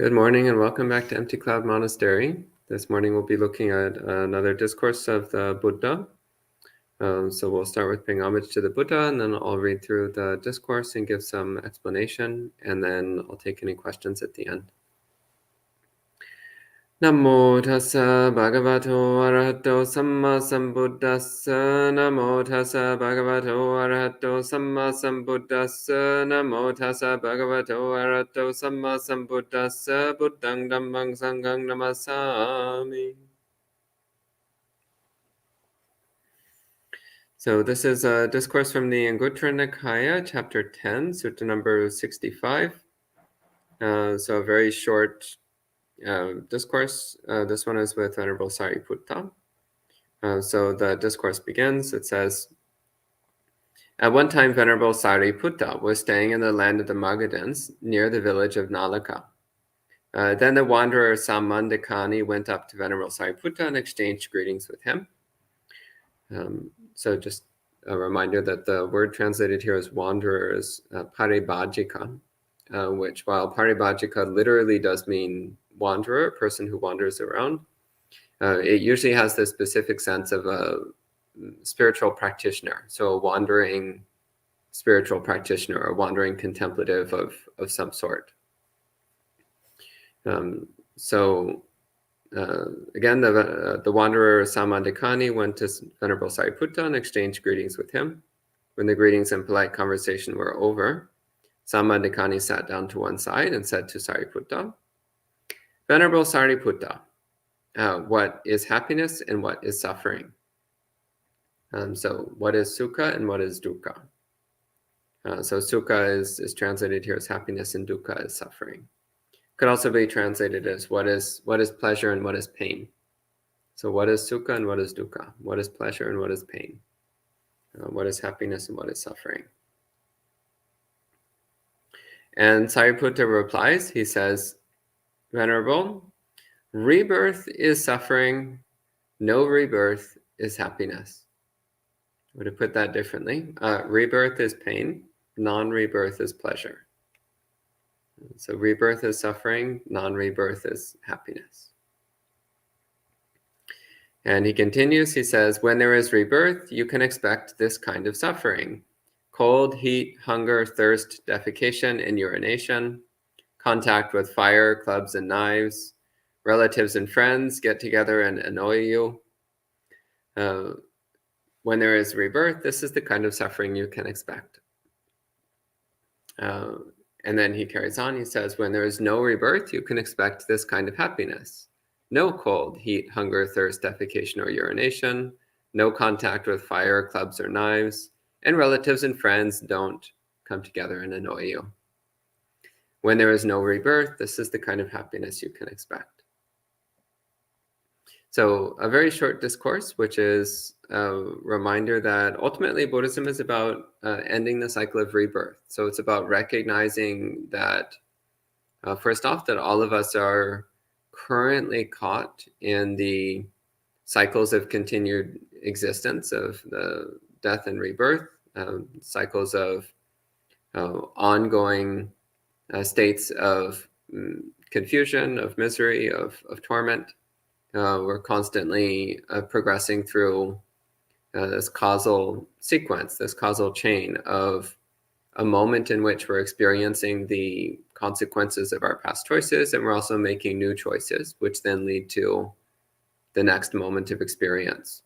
Good morning and welcome back to Empty Cloud Monastery. This morning we'll be looking at another discourse of the Buddha. So we'll start with paying homage to the Buddha, and then I'll read through the discourse and give some explanation, and then I'll take any questions at the end. Namo tassa bhagavato arahato samma sambuddhassa. Namo tassa bhagavato arahato samma sambuddhassa. Namo tassa bhagavato arahato samma sambuddhassa. Buddhang dhammang sanghang namasami. So this is a discourse from the Anguttara Nikaya, chapter 10, sutta number 65. So a very short discourse. This one is with Venerable Sariputta. So the discourse begins. It says, at one time, Venerable Sariputta was staying in the land of the Magadhans near the village of Nalaka. Then the wanderer Samandikani went up to Venerable Sariputta and exchanged greetings with him. So just a reminder that the word translated here as wanderer is paribhajika, which while paribhajika literally does mean wanderer, person who wanders around, it usually has the specific sense of a spiritual practitioner. So a wandering spiritual practitioner, or wandering contemplative of some sort. Again, the wanderer Samandikani went to Venerable Sariputta and exchanged greetings with him. When the greetings and polite conversation were over, Samandikani sat down to one side and said to Sariputta, Venerable Sariputta, what is happiness and what is suffering? So what is sukha and what is dukkha? So sukha is translated here as happiness and dukkha is suffering. Could also be translated as what is pleasure and what is pain. So what is sukha and what is dukkha? What is pleasure and what is pain? What is happiness and what is suffering? And Sariputta replies, he says, Venerable, rebirth is suffering, no rebirth is happiness. Or to put that differently, rebirth is pain, non-rebirth is pleasure. So rebirth is suffering, non-rebirth is happiness. And he continues, he says, when there is rebirth, you can expect this kind of suffering. Cold, heat, hunger, thirst, defecation and urination, contact with fire, clubs and knives, relatives and friends get together and annoy you. When there is rebirth, this is the kind of suffering you can expect. And then he carries on, he says, when there is no rebirth, you can expect this kind of happiness. No cold, heat, hunger, thirst, defecation, or urination, no contact with fire, clubs, or knives, and relatives and friends don't come together and annoy you. When there is no rebirth, this is the kind of happiness you can expect. So a very short discourse, which is a reminder that ultimately Buddhism is about ending the cycle of rebirth. So it's about recognizing that, first off, that all of us are currently caught in the cycles of continued existence of the death and rebirth, cycles of ongoing states of confusion, of misery, of torment. We're constantly progressing through this causal sequence, this causal chain of a moment in which we're experiencing the consequences of our past choices, and we're also making new choices, which then lead to the next moment of experience.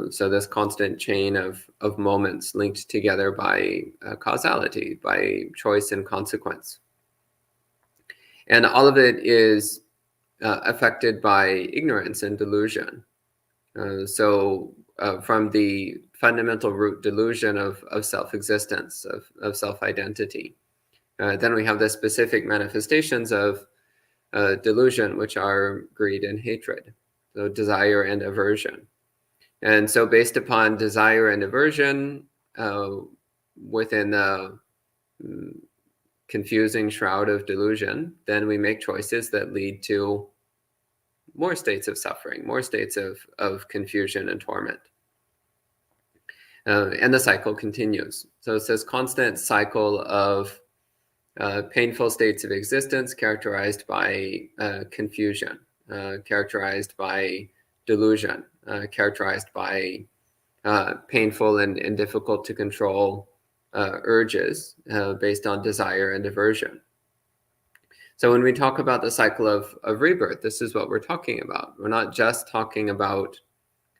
So this constant chain of moments linked together by causality, by choice and consequence. And all of it is affected by ignorance and delusion. From the fundamental root delusion of self-existence, of self-identity. Then we have the specific manifestations of delusion, which are greed and hatred, so desire and aversion. And so based upon desire and aversion, within the confusing shroud of delusion, then we make choices that lead to more states of suffering, more states of confusion and torment. And the cycle continues. So it's this constant cycle of painful states of existence characterized by confusion, characterized by delusion, characterized by painful and difficult to control urges based on desire and aversion. So when we talk about the cycle of rebirth, this is what we're talking about. We're not just talking about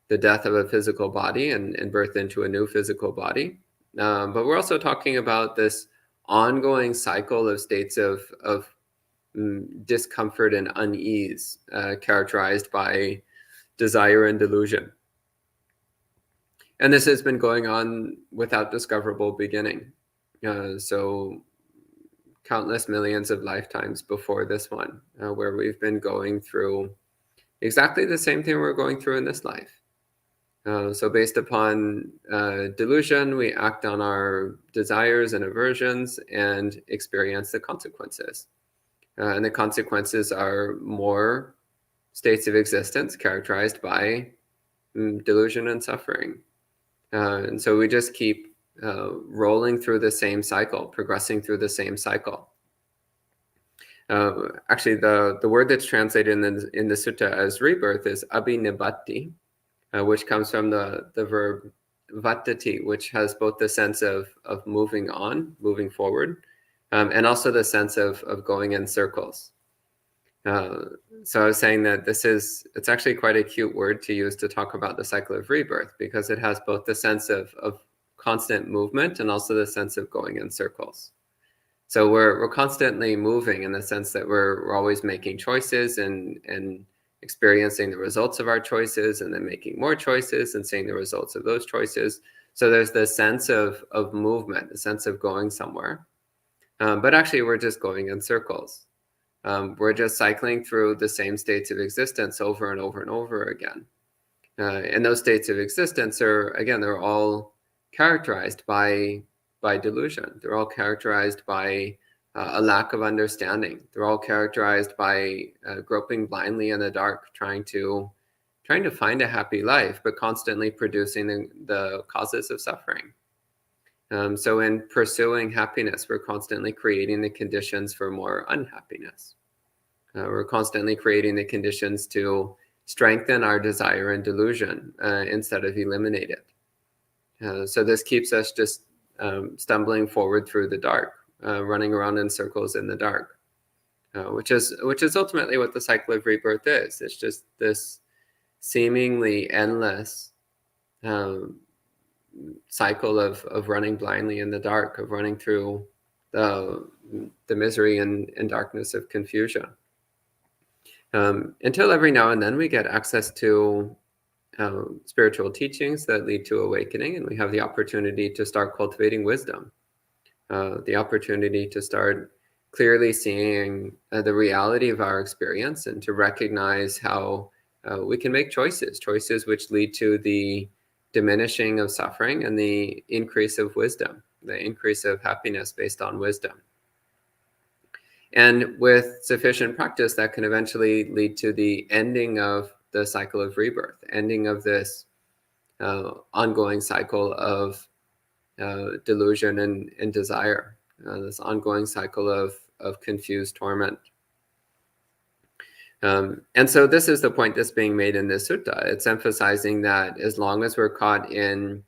the death of a physical body and birth into a new physical body, but we're also talking about this ongoing cycle of states of discomfort and unease characterized by desire and delusion. And this has been going on without discoverable beginning. So countless millions of lifetimes before this one, where we've been going through exactly the same thing we're going through in this life. So based upon delusion, we act on our desires and aversions and experience the consequences. And the consequences are more states of existence characterized by delusion and suffering. And so we just keep rolling through the same cycle, progressing through the same cycle. Actually, the word that's translated in the sutta as rebirth is abhinibbati, which comes from the verb vattati, which has both the sense of moving on, moving forward, and also the sense of going in circles. So I was saying that it's actually quite a cute word to use to talk about the cycle of rebirth, because it has both the sense of constant movement and also the sense of going in circles. So we're constantly moving in the sense that we're always making choices and experiencing the results of our choices, and then making more choices and seeing the results of those choices. So there's this sense of movement, the sense of going somewhere. But actually, we're just going in circles. We're just cycling through the same states of existence over and over and over again. And those states of existence they're all characterized by delusion. They're all characterized by a lack of understanding. They're all characterized by groping blindly in the dark, trying to find a happy life, but constantly producing the causes of suffering. So in pursuing happiness, we're constantly creating the conditions for more unhappiness. We're constantly creating the conditions to strengthen our desire and delusion instead of eliminate it. So this keeps us just stumbling forward through the dark, running around in circles in the dark, which is ultimately what the cycle of rebirth is. It's just this seemingly endless cycle of running blindly in the dark, of running through the misery and darkness of confusion. Until every now and then we get access to spiritual teachings that lead to awakening, and we have the opportunity to start cultivating wisdom, the opportunity to start clearly seeing the reality of our experience, and to recognize how we can make choices which lead to the diminishing of suffering and the increase of wisdom, the increase of happiness based on wisdom. And with sufficient practice, that can eventually lead to the ending of the cycle of rebirth, ending of this ongoing cycle of delusion and desire, this ongoing cycle of confused torment. And so this is the point that's being made in this sutta. It's emphasizing that as long as we're caught in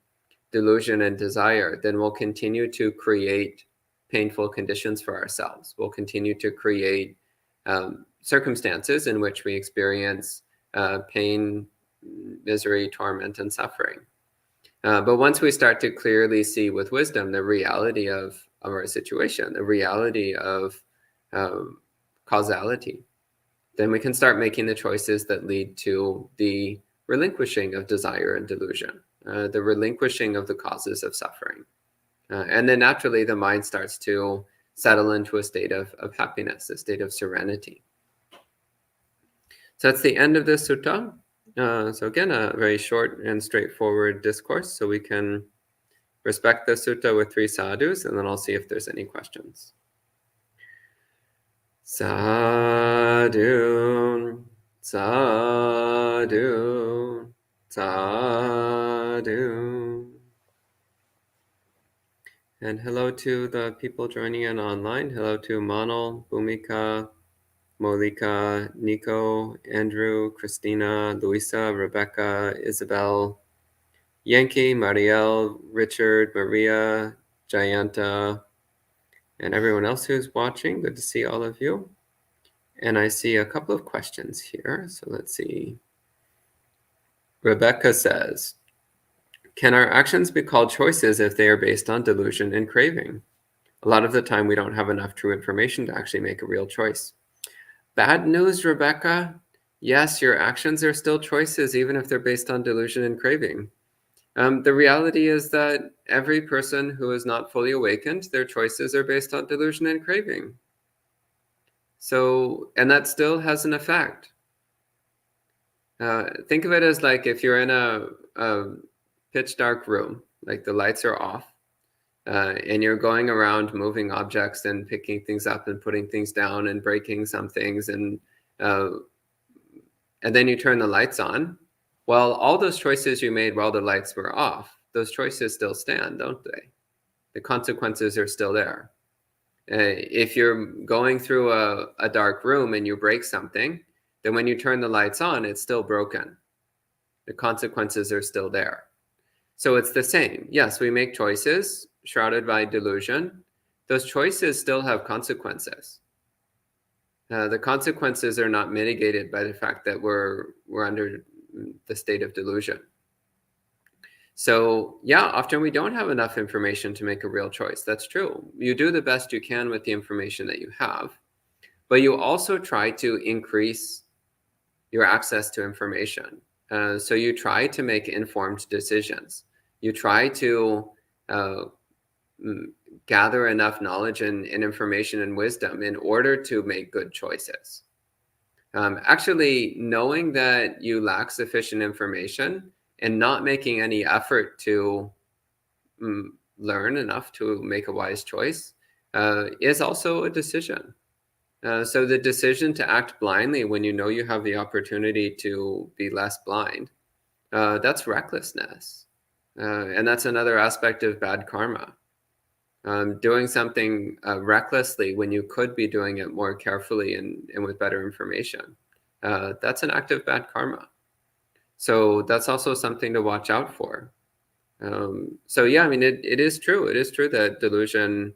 delusion and desire, then we'll continue to create painful conditions for ourselves. We'll continue to create circumstances in which we experience pain, misery, torment, and suffering. But once we start to clearly see with wisdom the reality of our situation, the reality of causality, then we can start making the choices that lead to the relinquishing of desire and delusion, the relinquishing of the causes of suffering. And then naturally the mind starts to settle into a state of happiness, a state of serenity. So that's the end of this sutta. So again, a very short and straightforward discourse, so we can respect the sutta with 3 sadhus, and then I'll see if there's any questions. Sadhu, sadhu, sadhu. And hello to the people joining in online. Hello to Manal, Bhumika, Molika, Nico, Andrew, Christina, Luisa, Rebecca, Isabel, Yankee, Marielle, Richard, Maria, Jayanta, and everyone else who's watching. Good to see all of you. And I see a couple of questions here. So let's see. Rebecca says, can our actions be called choices if they are based on delusion and craving? A lot of the time, we don't have enough true information to actually make a real choice. Bad news, Rebecca. Yes, your actions are still choices, even if they're based on delusion and craving. The reality is that every person who is not fully awakened, their choices are based on delusion and craving. So, and that still has an effect. Think of it as like if you're in a pitch dark room, like the lights are off, and you're going around moving objects and picking things up and putting things down and breaking some things, and then you turn the lights on. Well, all those choices you made while the lights were off, those choices still stand, don't they? The consequences are still there. If you're going through a dark room and you break something, then when you turn the lights on, it's still broken. The consequences are still there. So it's the same. Yes, we make choices shrouded by delusion. Those choices still have consequences. The consequences are not mitigated by the fact that we're under the state of delusion. So yeah, often we don't have enough information to make a real choice. That's true. You do the best you can with the information that you have, but you also try to increase your access to information. So you try to make informed decisions. You try to gather enough knowledge and information and wisdom in order to make good choices. Actually, knowing that you lack sufficient information and not making any effort to learn enough to make a wise choice is also a decision. So the decision to act blindly when you know you have the opportunity to be less blind, that's recklessness. And that's another aspect of bad karma. Doing something recklessly when you could be doing it more carefully and with better information, that's an act of bad karma. So that's also something to watch out for. So yeah, I mean, it is true. It is true that delusion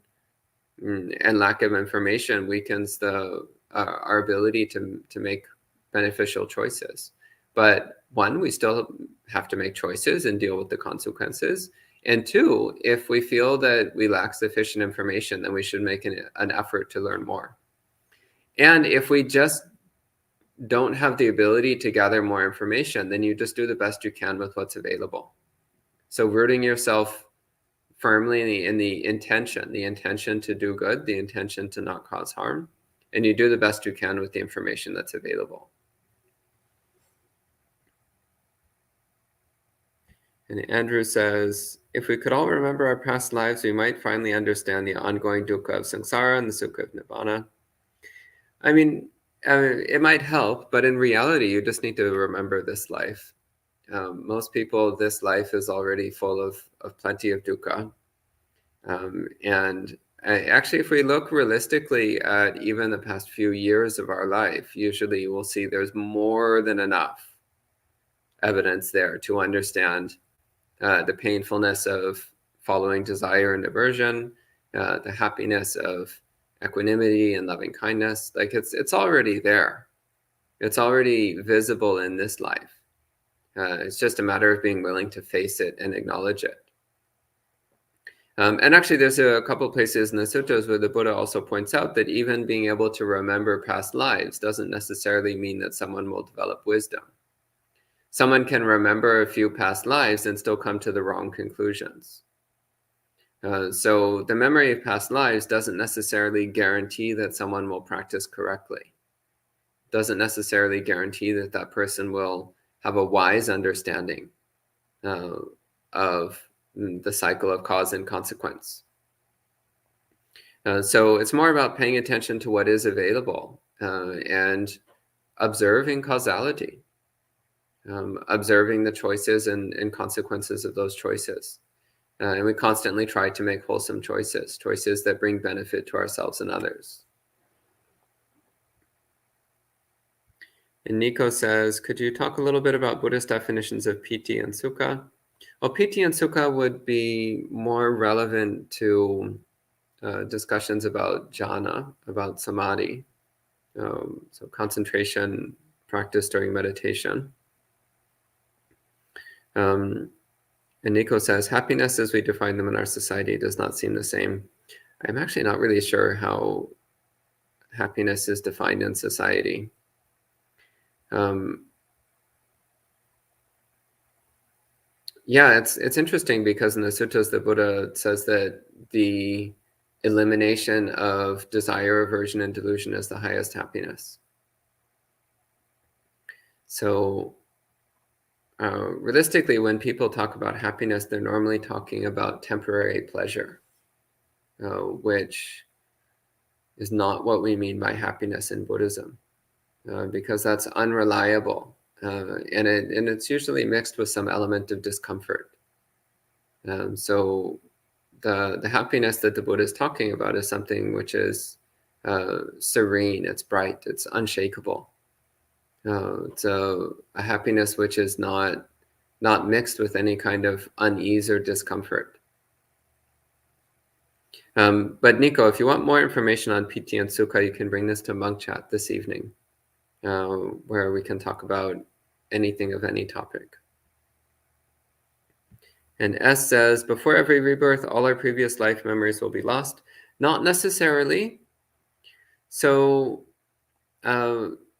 and lack of information weakens our ability to make beneficial choices. But one, we still have to make choices and deal with the consequences. And two, if we feel that we lack sufficient information, then we should make an effort to learn more. And if we just don't have the ability to gather more information, then you just do the best you can with what's available. So rooting yourself firmly in the intention to do good, the intention to not cause harm, and you do the best you can with the information that's available. And Andrew says, if we could all remember our past lives, we might finally understand the ongoing dukkha of samsara and the sukha of nibbana. I mean, it might help, but in reality, you just need to remember this life. Most people, this life is already full of plenty of dukkha. And actually, if we look realistically at even the past few years of our life, usually we'll see there's more than enough evidence there to understand the painfulness of following desire and aversion, the happiness of equanimity and loving kindness. Like it's already there. It's already visible in this life. It's just a matter of being willing to face it and acknowledge it. And actually, there's a couple places in the suttas where the Buddha also points out that even being able to remember past lives doesn't necessarily mean that someone will develop wisdom. Someone can remember a few past lives and still come to the wrong conclusions. So the memory of past lives doesn't necessarily guarantee that someone will practice correctly. Doesn't necessarily guarantee that that person will have a wise understanding of the cycle of cause and consequence. So it's more about paying attention to what is available and observing causality, observing the choices and consequences of those choices. And we constantly try to make wholesome choices that bring benefit to ourselves and others. And Nico says, could you talk a little bit about Buddhist definitions of piti and sukha? Well, piti and sukha would be more relevant to discussions about jhana, about samadhi, so concentration practice during meditation. And Nico says, happiness as we define them in our society does not seem the same. I'm actually not really sure how happiness is defined in society. Yeah, it's interesting because in the suttas, the Buddha says that the elimination of desire, aversion, and delusion is the highest happiness. So realistically, when people talk about happiness, they're normally talking about temporary pleasure, which is not what we mean by happiness in Buddhism, because that's unreliable, and it's usually mixed with some element of discomfort. So the happiness that the Buddha is talking about is something which is serene, it's bright, it's unshakable. It's a happiness which is not mixed with any kind of unease or discomfort. But Nico, if you want more information on piti and sukha, you can bring this to monk chat this evening, where we can talk about anything of any topic. And S says, before every rebirth, all our previous life memories will be lost. Not necessarily. So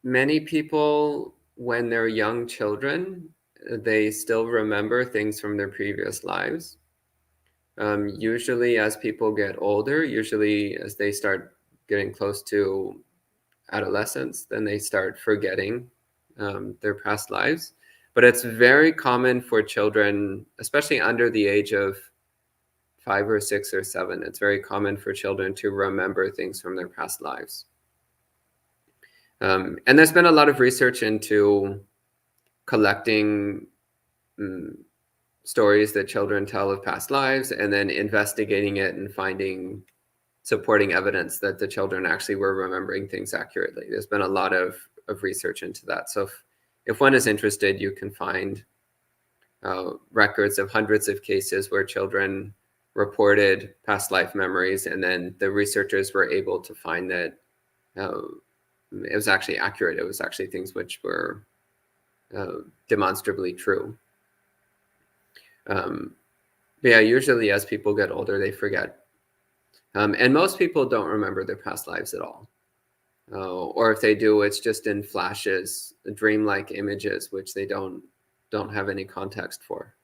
many people, when they're young children, they still remember things from their previous lives. Usually as people get older, usually as they start getting close to adolescence, then they start forgetting their past lives. But it's very common for children, especially under the age of 5 or 6 or 7, it's very common for children to remember things from their past lives. And there's been a lot of research into collecting stories that children tell of past lives and then investigating it and finding supporting evidence that the children actually were remembering things accurately. There's been a lot of research into that. So if one is interested, you can find records of hundreds of cases where children reported past life memories, and then the researchers were able to find that it was actually accurate. It was actually things which were demonstrably true. But yeah, usually as people get older, they forget. And most people don't remember their past lives at all. Or if they do, it's just in flashes, dreamlike images, which they don't have any context for.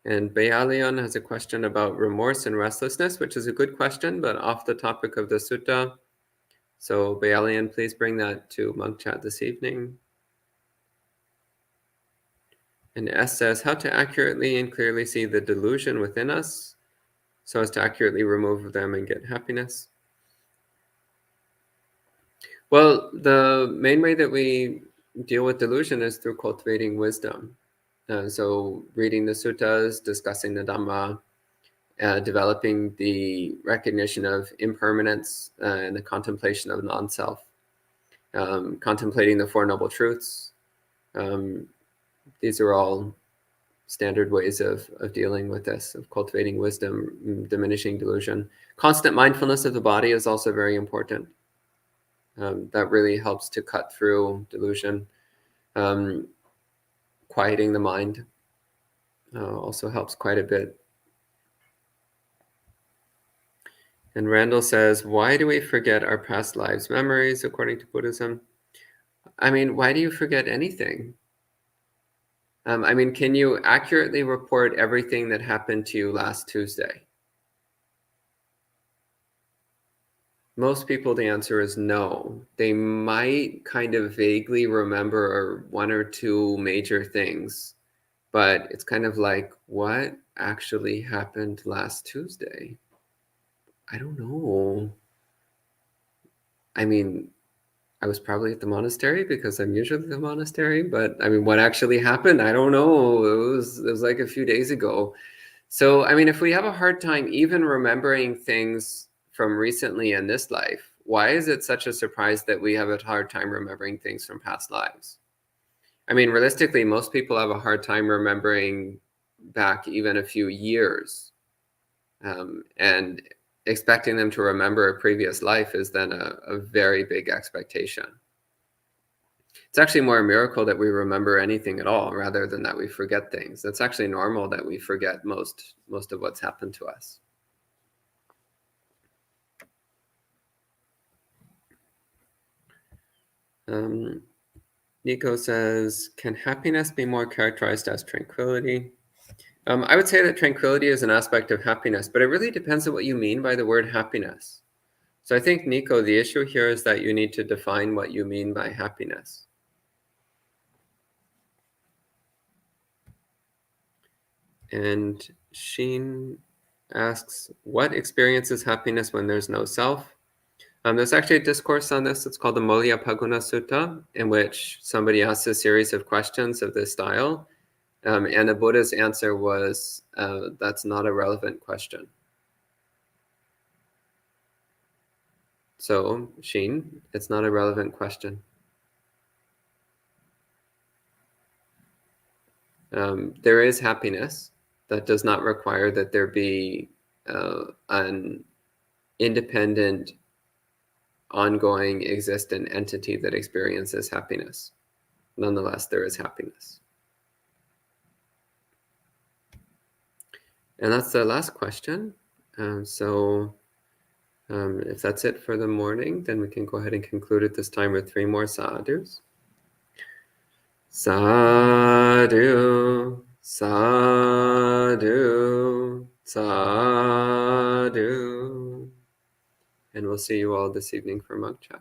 And Bayalion has a question about remorse and restlessness, which is a good question, but off the topic of the sutta. So Bayalion, please bring that to monk chat this evening. And S says, how to accurately and clearly see the delusion within us so as to accurately remove them and get happiness. Well, the main way that we deal with delusion is through cultivating wisdom. So reading the suttas, discussing the Dhamma, developing the recognition of impermanence and the contemplation of non-self, contemplating the Four Noble Truths. These are all standard ways of dealing with this, of cultivating wisdom, diminishing delusion. Constant mindfulness of the body is also very important. That really helps to cut through delusion. Quieting the mind also helps quite a bit. And Randall says, why do we forget our past lives' memories according to Buddhism? I mean, why do you forget anything? I mean, can you accurately report everything that happened to you last Tuesday? Most people, the answer is no. They might kind of vaguely remember one or two major things, but it's kind of like, what actually happened last Tuesday? I don't know. I mean, I was probably at the monastery because I'm usually at the monastery, but I mean, what actually happened, I don't know. It was like a few days ago. So, I mean, if we have a hard time even remembering things from recently in this life, why is it such a surprise that we have a hard time remembering things from past lives? I mean, realistically, most people have a hard time remembering back even a few years. And expecting them to remember a previous life is then a very big expectation. It's actually more a miracle that we remember anything at all rather than that we forget things. It's actually normal that we forget most of what's happened to us. Nico says, can happiness be more characterized as tranquility? I would say that tranquility is an aspect of happiness, but it really depends on what you mean by the word happiness. So I think, Nico, the issue here is that you need to define what you mean by happiness. And Sheen asks, what experiences happiness when there's no self? There's actually a discourse on this. It's called the Molya Paguna Sutta, in which somebody asks a series of questions of this style. And the Buddha's answer was, that's not a relevant question. So, Sheen, it's not a relevant question. There is happiness. That does not require that there be an independent, ongoing, existent entity that experiences happiness. Nonetheless, there is happiness. And that's the last question. If that's it for the morning, then we can go ahead and conclude at this time with 3 more sadhus. Sadhu, sadhu, sadhu. And we'll see you all this evening for Mug Chat.